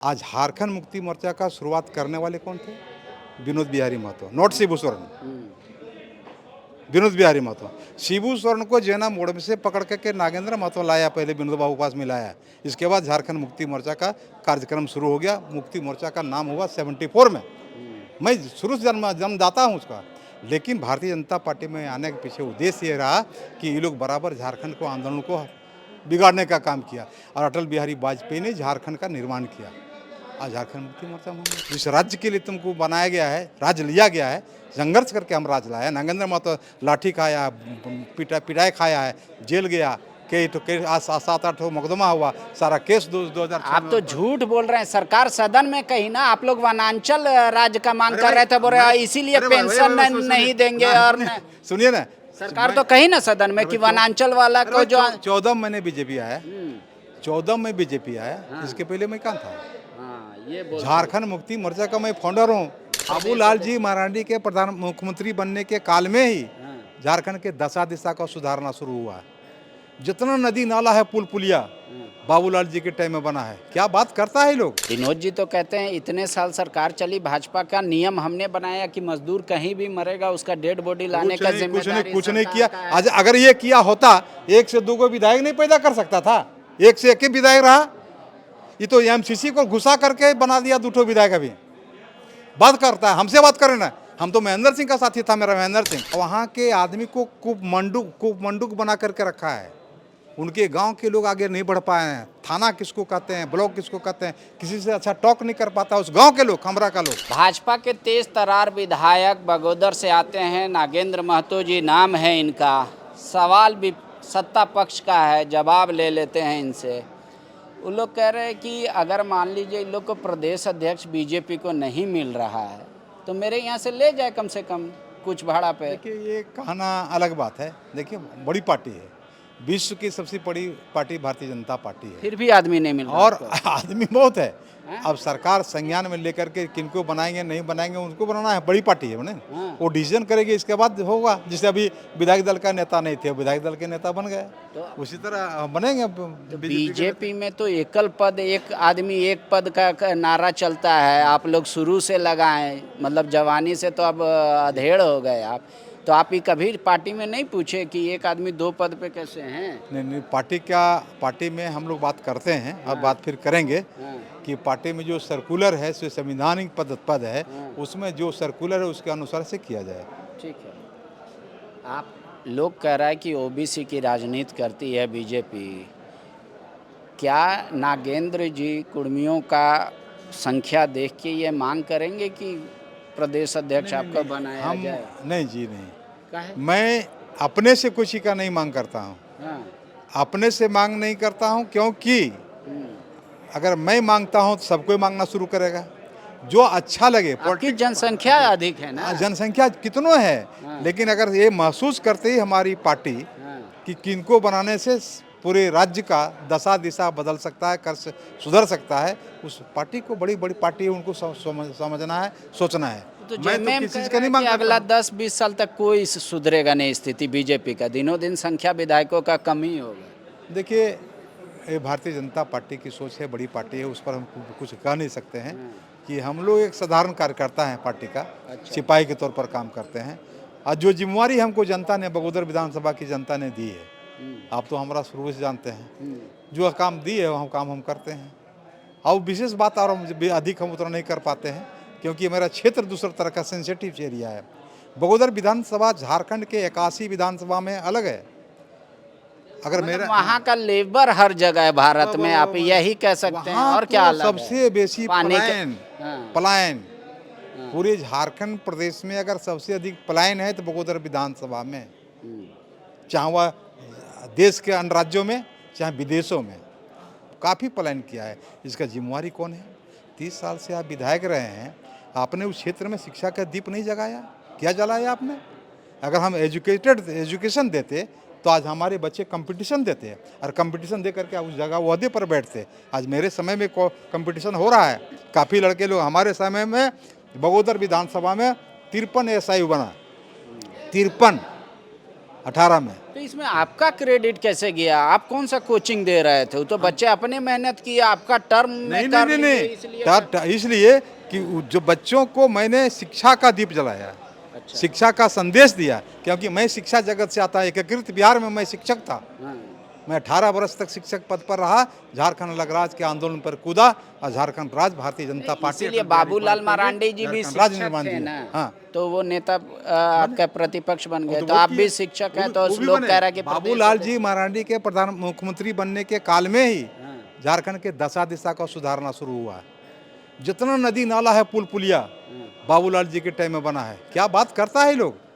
आज झारखंड मुक्ति मोर्चा का शुरुआत करने वाले कौन थे? विनोद बिहारी महतो, नॉट शिबू सोरेन। विनोद बिहारी महतो, शिबू सोरेन को जैना मोड़ में से पकड़ के नागेंद्र महतो लाया, पहले विनोद बाबू पास मिलाया। इसके बाद झारखंड मुक्ति मोर्चा का कार्यक्रम शुरू हो गया। मुक्ति मोर्चा का नाम हुआ 74 में। मैं शुरू से जन्मदाता हूँ उसका। लेकिन भारतीय जनता पार्टी में आने के पीछे उद्देश्य ये रहा कि ये लोग बराबर झारखंड को आंदोलन को बिगाड़ने का काम किया और अटल बिहारी वाजपेयी ने झारखंड का निर्माण किया। आज झारखंड मुक्ति मोर्चा में जिस राज्य के लिए तुमको बनाया गया है, राज्य लिया गया है, संघर्ष करके हम राज लाया। नागेंद्र महतो लाठी खाया, पिटाई खाया है, जेल गया, कई 7-8 मुकदमा हुआ, सारा केस 2000। आप तो झूठ बोल रहे हैं। सरकार सदन में कही ना, आप लोग वनांचल राज्य का मांग कर रहे थे, बोल रहे इसीलिए पेंशन नहीं देंगे। और सुनिए ना, सरकार तो कही ना सदन में कि वनांचल वाला को जो 14 महीने बीजेपी आया, 14 में बीजेपी आया। इसके पहले मैं कहाँ था? ये झारखंड मुक्ति मोर्चा का मैं फाउंडर हूँ। बाबूलाल जी मरांडी के प्रधान मुख्यमंत्री बनने के काल में ही झारखंड के दशा दिशा का सुधारना शुरू हुआ है। जितना नदी नाला है, पुल पुलिया बाबूलाल जी के टाइम में बना है। क्या बात करता है लोग। विनोद जी तो कहते हैं इतने साल सरकार चली, भाजपा का नियम हमने बनाया कि मजदूर कहीं भी मरेगा उसका डेड बॉडी लाने का जिम्मेदारी कुछ नहीं किया। आज अगर ये किया होता, 1 से 2 विधायक नहीं पैदा कर सकता था। 1 से 1 विधायक रहा। ये तो एमसीसी को घुसा करके बना दिया 2 विधायक। अभी बात करता है, हमसे बात करे ना। हम तो महेंद्र सिंह का साथी था, मेरा महेंद्र सिंह। वहाँ के आदमी को कूप मंडूक बना करके रखा है। उनके गांव के लोग आगे नहीं बढ़ पाए हैं। थाना किसको कहते हैं, ब्लॉक किसको कहते हैं, किसी से अच्छा टॉक नहीं कर पाता उस गांव के लोग, खमरा का लोग। भाजपा के तेज तरार विधायक बगोदर से आते हैं, नागेंद्र महतो जी नाम है इनका। सवाल भी सत्ता पक्ष का है, जवाब ले लेते हैं इनसे। वो लोग कह रहे हैं कि अगर मान लीजिए इन लोग को प्रदेश अध्यक्ष बीजेपी को नहीं मिल रहा है तो मेरे यहाँ से ले जाए कम से कम कुछ भाड़ा पे। देखिए, ये कहना अलग बात है। देखिए, बड़ी पार्टी है, विश्व की सबसे बड़ी पार्टी भारतीय जनता पार्टी है। फिर भी आदमी नहीं मिल रहा और आदमी बहुत है। अब सरकार संज्ञान में लेकर के किनको बनाएंगे नहीं बनाएंगे उनको बनाना है। बड़ी पार्टी है बने, वो डिसीजन करेगी, इसके बाद होगा। जैसे अभी विधायक दल का नेता नहीं थे, विधायक दल के नेता बन गए, तो उसी तरह बनेंगे। बीजेपी में तो एकल पद, एक आदमी एक पद का नारा चलता है। आप लोग शुरू से लगाएं, मतलब जवानी से तो अब अधेड़ हो गए आप। तो आप ही कभी पार्टी में नहीं पूछे कि एक आदमी 2 पद पे कैसे हैं? नहीं, पार्टी में हम लोग बात करते हैं। अब बात फिर करेंगे कि पार्टी में जो सर्कुलर है, जो संवैधानिक पद है, उसमें जो सर्कुलर है उसके अनुसार से किया जाए। ठीक है। आप लोग कह रहा है कि ओबीसी की राजनीति करती है बीजेपी। क्या नागेंद्र जी कुर्मियों का संख्या देख के ये मांग करेंगे कि प्रदेश अध्यक्ष आपका बनाया जाए? नहीं जी, नहीं। मैं अपने से कुछ का नहीं मांग करता हूँ। अपने से मांग नहीं करता हूँ, क्योंकि अगर मैं मांगता हूँ तो सबको मांगना शुरू करेगा जो अच्छा लगे। आपकी जनसंख्या अधिक है ना? जनसंख्या कितनों है, लेकिन अगर ये महसूस करते ही हमारी पार्टी कि किनको बनाने से पूरे राज्य का दशा दिशा बदल सकता है, सुधर सकता है, उस पार्टी को बड़ी पार्टी है, उनको समझना है, सोचना है। तो मैं किसी का नहीं मांगता। अगला 10-20 साल तक कोई सुधरेगा नहीं स्थिति बीजेपी का, दिनों दिन संख्या विधायकों का कम ही होगा। देखिए, ये भारतीय जनता पार्टी की सोच है, बड़ी पार्टी है, उस पर हम कुछ कह नहीं सकते हैं। कि हम लोग एक साधारण कार्यकर्ता हैं पार्टी का। अच्छा। सिपाही के तौर पर काम करते हैं। और जो जिम्मेवारी हमको जनता ने, बगोदर विधानसभा की जनता ने दी है, आप तो हमारा शुरू से जानते हैं, जो काम दी है वह काम हम करते हैं। और विशेष बात और अधिक हम उतना नहीं कर पाते हैं, क्योंकि मेरा क्षेत्र दूसरा तरह का सेंसिटिव एरिया है। बगोदर विधानसभा झारखंड के 81 विधानसभा में अलग है। अगर मेरा वहाँ का लेबर हर जगह है भारत में, आप यही कह सकते हैं। और क्या अलग है? सबसे बेसी पलायन पूरे झारखंड प्रदेश में अगर सबसे अधिक पलायन है तो बगोदर विधानसभा में, चाहे वह देश के अन्य राज्यों में चाहे विदेशों में, काफ़ी पलायन किया है। इसका जिम्मेवारी कौन है? 30 साल से आप विधायक रहे हैं, आपने उस क्षेत्र में शिक्षा का दीप नहीं जगाया? क्या जलाया आपने? अगर हम एजुकेशन देते तो आज हमारे बच्चे कंपटीशन देते हैं, और कंपटीशन दे करके उस जगह ओहदे पर बैठते। आज मेरे समय में कंपटीशन हो रहा है, काफ़ी लड़के लोग। हमारे समय में बगोदर विधानसभा में 53 SIU बना, 53। 18 में। तो इसमें आपका क्रेडिट कैसे गया? आप कौन सा कोचिंग दे रहे थे? वो तो बच्चे अपने मेहनत किए, आपका टर्म में नहीं कर नहीं लिए, नहीं इसलिए इसलिए कि जो बच्चों को मैंने शिक्षा का दीप जलाया, अच्छा। शिक्षा का संदेश दिया, क्योंकि मैं शिक्षा जगत से आता, एकीकृत बिहार में मैं शिक्षक था। हाँ। मैं 18 वर्ष तक शिक्षक पद पर रहा, झारखंड अलग राज्य के आंदोलन पर कूदा और झारखंड राज्य भारतीय जनता पार्टी इसीलिए बाबूलाल मरांडी जी भी झारखंड राज्य शिक्षक निर्माण थे दिया। ना, हाँ। तो वो नेता आपका प्रतिपक्ष बन गए, तो तो वो आप किए। भी शिक्षक हैं, तो वो भी लोग बने। कह रहे हैं कि बाबूलाल जी मरांडी के प्रधान मुख्यमंत्री बनने के काल में ही हाँ। झारखंड के दशा दिशा का सुधारना शुरू हुआ है। जितना नदी नाला है, पुल पुलिया बाबूलाल जी के टाइम में बना है। क्या बात करता है लोग।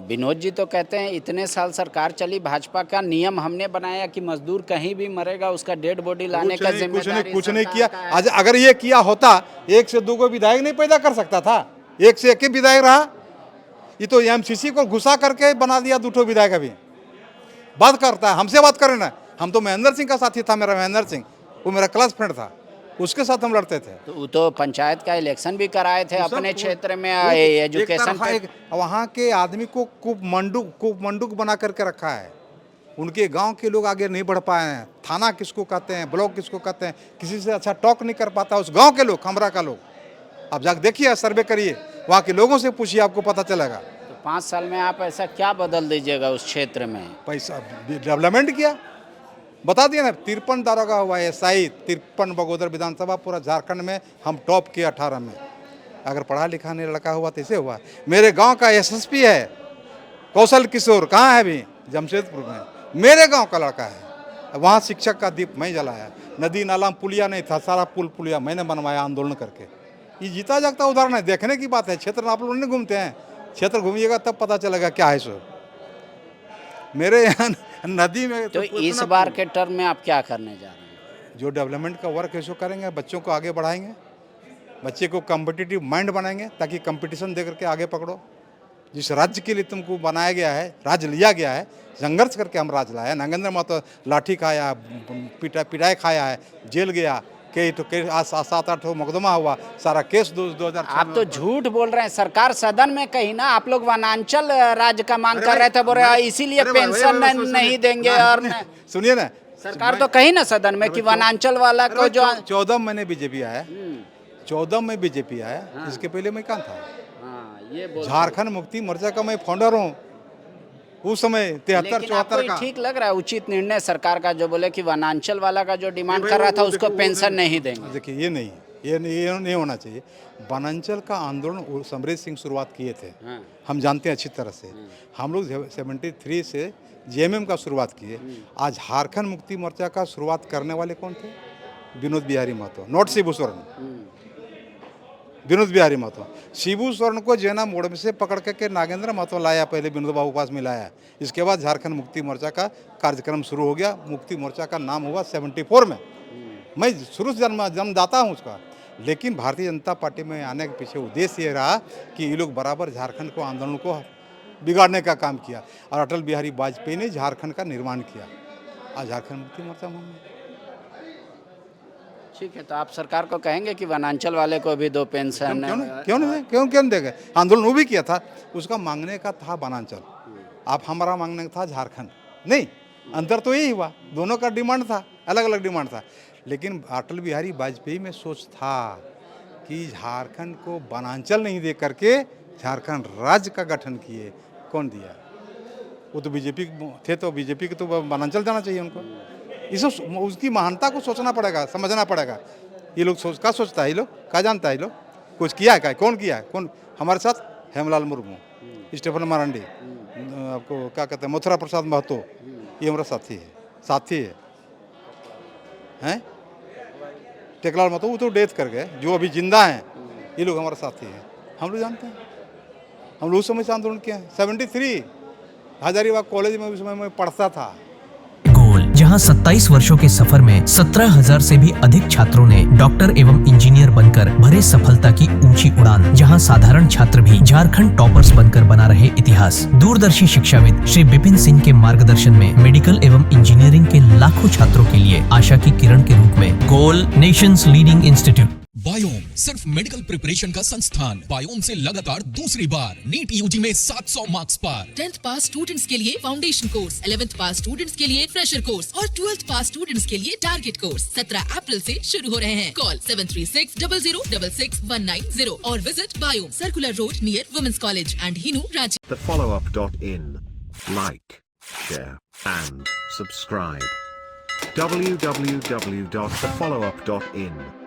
विनोद जी तो कहते हैं इतने साल सरकार चली, भाजपा का नियम हमने बनाया कि मजदूर कहीं भी मरेगा उसका डेड बॉडी लाने का जिम्मेदारी कुछ नहीं सरकार किया। का है। आज अगर ये किया होता, 1 से 2 विधायक नहीं पैदा कर सकता था, 1 से 1 ही विधायक रहा। ये तो एमसीसी को घुसा करके बना दिया 2 विधायक। अभी बात करता है, हमसे बात करें ना। हम तो महेंद्र सिंह का साथी था, मेरा महेंद्र सिंह, वो मेरा क्लास फ्रेंड था, उसके साथ हम लड़ते थे। तो वो तो पंचायत का इलेक्शन भी कराए थे अपने क्षेत्र में, एजुकेशन पे। वहाँ के आदमी को कुपमंडुक बना करके रखा है। उनके गांव के लोग आगे नहीं बढ़ पाए हैं। थाना किसको कहते हैं, ब्लॉक किसको कहते हैं, किसी से अच्छा टॉक नहीं कर पाता उस गांव के लोग, खमरा का लोग। आप जाकर देखिए, सर्वे करिए, वहाँ के लोगों से पूछिए, आपको पता चलेगा। तो 5 साल में आप ऐसा क्या बदल दीजिएगा उस क्षेत्र में? पैसा डेवलपमेंट किया, बता दिया ना। 53 दारोगा हुआ है, SI 53 बगोदर विधानसभा पूरा झारखंड में हम टॉप किए 18 में। अगर पढ़ा लिखा नहीं लड़का हुआ तो ऐसे हुआ। मेरे गांव का SSP है कौशल किशोर, कहाँ है अभी? जमशेदपुर में। मेरे गांव का लड़का है, वहाँ शिक्षक का दीप मैं जलाया। नदी नाला पुलिया नहीं था, सारा पुल पुलिया मैंने बनवाया आंदोलन करके। ये जीता जागता उदाहरण है, देखने की बात है। क्षेत्र आप लोग नहीं घूमते हैं, क्षेत्र घूमिएगा तब पता चलेगा क्या है सो। मेरे यहाँ नदी में तो इस बार के टर्म में आप क्या करने जा रहे हैं? जो डेवलपमेंट का वर्क है सो करेंगे, बच्चों को आगे बढ़ाएंगे, बच्चे को कम्पिटिटिव माइंड बनाएंगे, ताकि कंपटीशन दे करके आगे पकड़ो। जिस राज्य के लिए तुमको बनाया गया है, राज्य लिया गया है, संघर्ष करके हम राज्य लाया। नागेंद्र महतो लाठी खाया, पिटाई खाया है, जेल गया, कई 7-8 मुकदमा हुआ, सारा केस 2006। आप तो झूठ बोल रहे हैं। सरकार सदन में कही ना, आप लोग वनांचल राज्य का मांग कर रहे थे, बोल रहे इसीलिए पेंशन नहीं देंगे। और सुनिए ना, सरकार तो कही ना सदन में कि वनांचल वाला को जो 14 महीने बीजेपी आया, 14 में बीजेपी आया। इसके पहले मैं कहाँ था? ये झारखंड मुक्ति मोर्चा का मैं फाउंडर हूँ। उस समय 73-74 का। ठीक लग रहा है उचित निर्णय सरकार का, जो बोले कि वनांचल वाला का जो डिमांड कर रहा था उसको पेंशन नहीं देंगे? देखिए, ये नहीं होना चाहिए। वनांचल का आंदोलन समरेश सिंह शुरुआत किए थे, हम जानते हैं अच्छी तरह से। हम लोग 73 से JMM का शुरुआत किए। आज झारखंड मुक्ति मोर्चा का शुरुआत करने वाले कौन थे? विनोद बिहारी महतो, नॉट शिबू सोरेन। विनोद बिहारी महतो। शिबू सोरेन को जेना मोड़ में से पकड़ के नागेंद्र महतो लाया, पहले विनोद बाबू पास मिलाया। इसके बाद झारखंड मुक्ति मोर्चा का कार्यक्रम शुरू हो गया। मुक्ति मोर्चा का नाम हुआ 74 में। मैं शुरू से जन्मदाता हूँ उसका। लेकिन भारतीय जनता पार्टी में आने के पीछे उद्देश्य ये रहा कि ये लोग बराबर झारखंड को आंदोलन को बिगाड़ने का काम किया, और अटल बिहारी वाजपेयी ने झारखंड का निर्माण किया। आज झारखंड मुक्ति मोर्चा में। ठीक है, तो आप सरकार को कहेंगे कि वनांचल वाले को भी दो पेंशन? क्यों नहीं देंगे? आंदोलन वो भी किया था, उसका मांगने का था वनांचल, आप हमारा मांगने का था झारखंड। नहीं, अंतर तो यही हुआ, दोनों का डिमांड था, अलग अलग डिमांड था। लेकिन अटल बिहारी वाजपेयी में सोच था कि झारखंड को वनांचल नहीं दे करके झारखंड राज्य का गठन किए। कौन दिया? वो तो बीजेपी थे, तो बीजेपी के तो वनांचल जाना चाहिए उनको। इसे उसकी महानता को सोचना पड़ेगा, समझना पड़ेगा। ये लोग क्या सोचता है? ये लोग क्या जानता है? ये लोग कुछ किया है क्या? कौन किया है? कौन? हमारे साथ हेमलाल मुर्मू, स्टेफन मारांडी, आपको क्या कहते हैं, मथुरा प्रसाद महतो, ये हमारा साथी हैं। टेकलाल महतो वो तो डेथ कर गए, जो अभी जिंदा हैं, ये लोग हमारे साथी हैं। हम लोग जानते हैं, हम लोग उस समय से आंदोलन किया है। 73 हजारीबाग कॉलेज में उस समय मैं पढ़ता था। जहां 27 वर्षों के सफर में 17,000 से भी अधिक छात्रों ने डॉक्टर एवं इंजीनियर बनकर भरे सफलता की ऊंची उड़ान। जहां साधारण छात्र भी झारखंड टॉपर्स बनकर बना रहे इतिहास। दूरदर्शी शिक्षाविद श्री विपिन सिंह के मार्गदर्शन में मेडिकल एवं इंजीनियरिंग के लाखों छात्रों के लिए आशा की किरण के रूप में गोल नेशंस लीडिंग इंस्टीट्यूट। बायोम सिर्फ मेडिकल प्रिपरेशन का संस्थान बायोम से लगातार दूसरी बार नीट यूजी में 700 मार्क्स पार। 10th पास स्टूडेंट्स के लिए फाउंडेशन कोर्स, 11th पास स्टूडेंट्स के लिए फ्रेशर कोर्स और 12th पास स्टूडेंट्स के लिए टारगेट कोर्स 17 अप्रैल से शुरू हो रहे हैं। कॉल 7360066190 और विजिट बायोम, circular road near women's college and Hinoo, Ranchi. thefollowup.in. Like, share, and subscribe. www.thefollowup.in